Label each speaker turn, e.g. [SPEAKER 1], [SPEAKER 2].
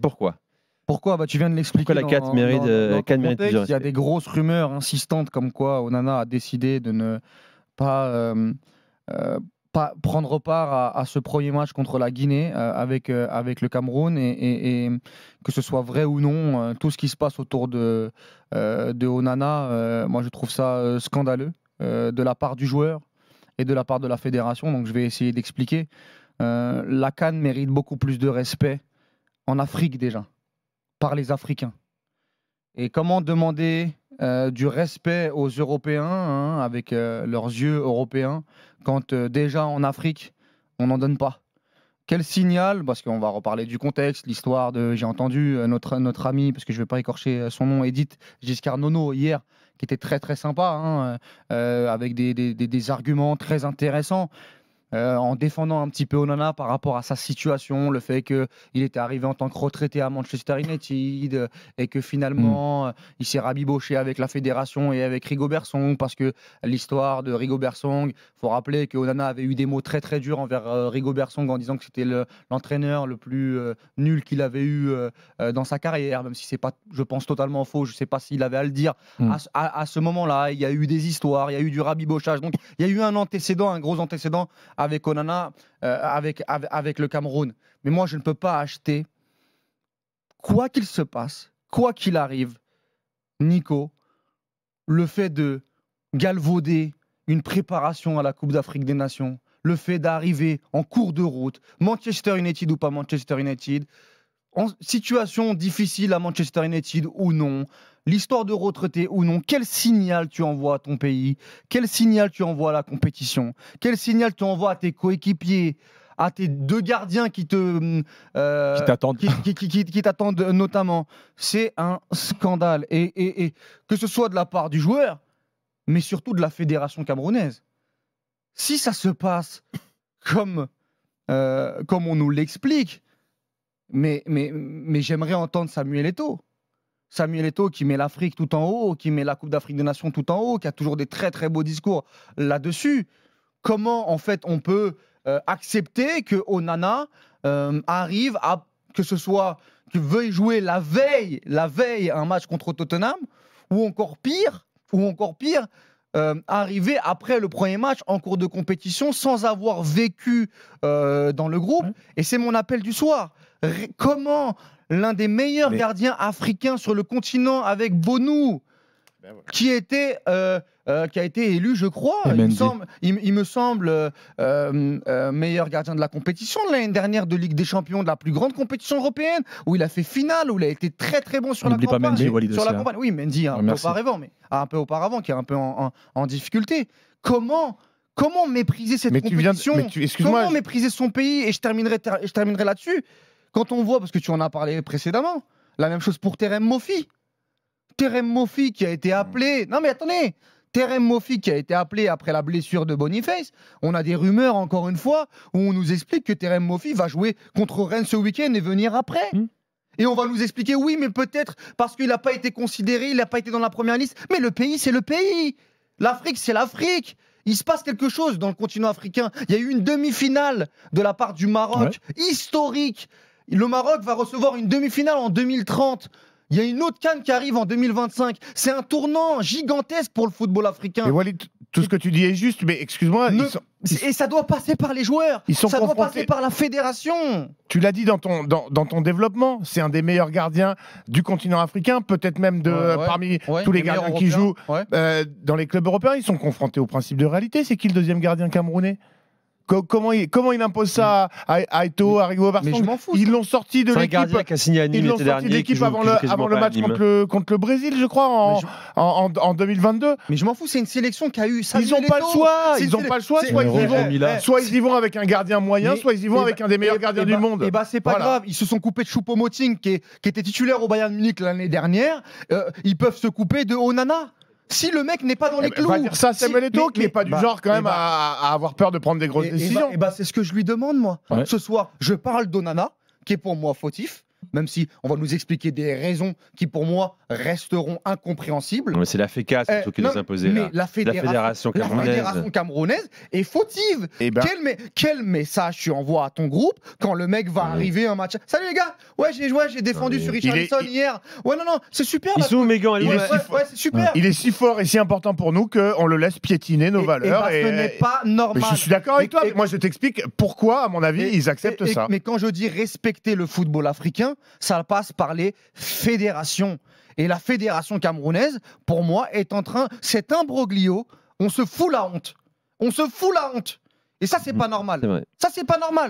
[SPEAKER 1] Pourquoi ?
[SPEAKER 2] Pourquoi ? Tu viens de l'expliquer.
[SPEAKER 1] Pourquoi la 4 mérite plusieurs
[SPEAKER 2] Il y a des grosses rumeurs insistantes comme quoi Onana a décidé de ne pas prendre part à ce premier match contre la Guinée avec le Cameroun et que ce soit vrai ou non, tout ce qui se passe autour de Onana, moi je trouve ça scandaleux de la part du joueur et de la part de la fédération. Donc je vais essayer d'expliquer. La CAN mérite beaucoup plus de respect en Afrique déjà, par les Africains. Et comment demander du respect aux Européens avec leurs yeux européens quand déjà en Afrique, on n'en donne pas? Quel signal, parce qu'on va reparler du contexte, l'histoire de, j'ai entendu notre ami, parce que je ne vais pas écorcher son nom, Edith Giscard-Nono, hier, qui était très très sympa, avec des arguments très intéressants. En défendant un petit peu Onana par rapport à sa situation, le fait qu'il était arrivé en tant que retraité à Manchester United et que finalement il s'est rabiboché avec la fédération et avec Rigobert Song, parce que l'histoire de Rigobert Song, il faut rappeler que Onana avait eu des mots très très durs envers Rigobert Song en disant que c'était l'entraîneur le plus nul qu'il avait eu dans sa carrière, même si c'est pas, je pense, totalement faux, je sais pas s'il avait à le dire. À ce moment-là, il y a eu des histoires, il y a eu du rabibochage, donc il y a eu un gros antécédent avec Onana, avec le Cameroun. Mais moi, je ne peux pas acheter, quoi qu'il se passe, quoi qu'il arrive, Nico, le fait de galvauder une préparation à la Coupe d'Afrique des Nations, le fait d'arriver en cours de route, Manchester United ou pas Manchester United, en situation difficile à Manchester United ou non, l'histoire de retraité ou non, quel signal tu envoies à ton pays? Quel signal tu envoies à la compétition? Quel signal tu envoies à tes coéquipiers, à tes deux gardiens qui t'attendent notamment? C'est un scandale. Et que ce soit de la part du joueur, mais surtout de la fédération camerounaise. Si ça se passe comme on nous l'explique, mais j'aimerais entendre Samuel Eto'o. Samuel Eto'o qui met l'Afrique tout en haut, qui met la Coupe d'Afrique des Nations tout en haut, qui a toujours des très très beaux discours là-dessus. Comment en fait on peut accepter que Onana arrive à, que ce soit qu'il veuille jouer la veille un match contre Tottenham, ou encore pire, arriver après le premier match en cours de compétition sans avoir vécu dans le groupe. Et c'est mon appel du soir. Comment l'un des meilleurs gardiens africains sur le continent, avec Bonou, qui a été élu, je crois, il me semble meilleur gardien de la compétition de l'année dernière de Ligue des Champions, de la plus grande compétition européenne, où il a fait finale, où il a été très très bon sur la campagne. Oui, Mendy un peu auparavant, qui est un peu en difficulté. Comment mépriser cette compétition? Comment mépriser son pays? Et je terminerai là-dessus. Quand on voit, parce que tu en as parlé précédemment, la même chose pour Terem Moffi. Terem Moffi qui a été appelé... Non mais attendez, Terem Moffi qui a été appelé après la blessure de Boniface. On a des rumeurs, encore une fois, où on nous explique que Terem Moffi va jouer contre Rennes ce week-end et venir après. Et on va nous expliquer, oui, mais peut-être parce qu'il n'a pas été considéré, il n'a pas été dans la première liste. Mais le pays, c'est le pays. L'Afrique, c'est l'Afrique. Il se passe quelque chose dans le continent africain. Il y a eu une demi-finale de la part du Maroc, historique. Le Maroc va recevoir une demi-finale en 2030. Il y a une autre CAN qui arrive en 2025. C'est un tournant gigantesque pour le football africain.
[SPEAKER 3] Mais Walid, tout ce que tu dis est juste, mais excuse-moi...
[SPEAKER 2] Et ça doit passer par les joueurs. Ça doit passer par la fédération.
[SPEAKER 3] Tu l'as dit dans ton développement, c'est un des meilleurs gardiens du continent africain, peut-être même parmi tous les gardiens qui jouent dans les clubs européens. Ils sont confrontés au principe de réalité. C'est qui le deuxième gardien camerounais ? Comment il impose ça à Eto'o, à Rigobert Song? Ils l'ont sorti de l'équipe. Ils l'ont sorti de l'équipe avant le match contre le Brésil, je crois, en 2022.
[SPEAKER 2] Mais je m'en fous, c'est une sélection qui a eu ça.
[SPEAKER 3] Ils n'ont pas le choix. Ils n'ont pas le choix. Soit ils y vont avec un gardien moyen, soit ils y vont avec un des meilleurs gardiens du monde.
[SPEAKER 2] Et c'est pas grave. Ils se sont coupés de Choupo-Moting qui était titulaire au Bayern Munich l'année dernière. Ils peuvent se couper de Onana. Si le mec n'est pas dans les clous...
[SPEAKER 3] Va dire ça, Samuel Eto'o, qui n'est pas du genre quand même à avoir peur de prendre des grosses décisions.
[SPEAKER 2] C'est ce que je lui demande, moi. Ce soir, je parle d'Onana, qui est pour moi fautif. même si on va nous expliquer des raisons qui, pour moi, resteront incompréhensibles.
[SPEAKER 1] Non, mais c'est la FECA surtout qui nous imposait.
[SPEAKER 2] Mais la fédération camerounaise est fautive. Quel message tu envoies à ton groupe quand le mec va arriver un match? Salut les gars, ouais, j'ai défendu sur Richarlison hier. Ouais, non, c'est super.
[SPEAKER 1] Ils sont méga.
[SPEAKER 2] C'est super.
[SPEAKER 3] Il est si fort et si important pour nous qu'on le laisse piétiner nos valeurs.
[SPEAKER 2] Ce n'est pas normal.
[SPEAKER 3] Mais je suis d'accord avec toi. Moi, je t'explique pourquoi, à mon avis, ils acceptent ça.
[SPEAKER 2] Mais quand je dis respecter le football africain, ça passe par les fédérations. Et la fédération camerounaise, pour moi, est en train... Cet imbroglio, on se fout la honte. On se fout la honte. Et ça, c'est pas normal. Ça, c'est pas normal.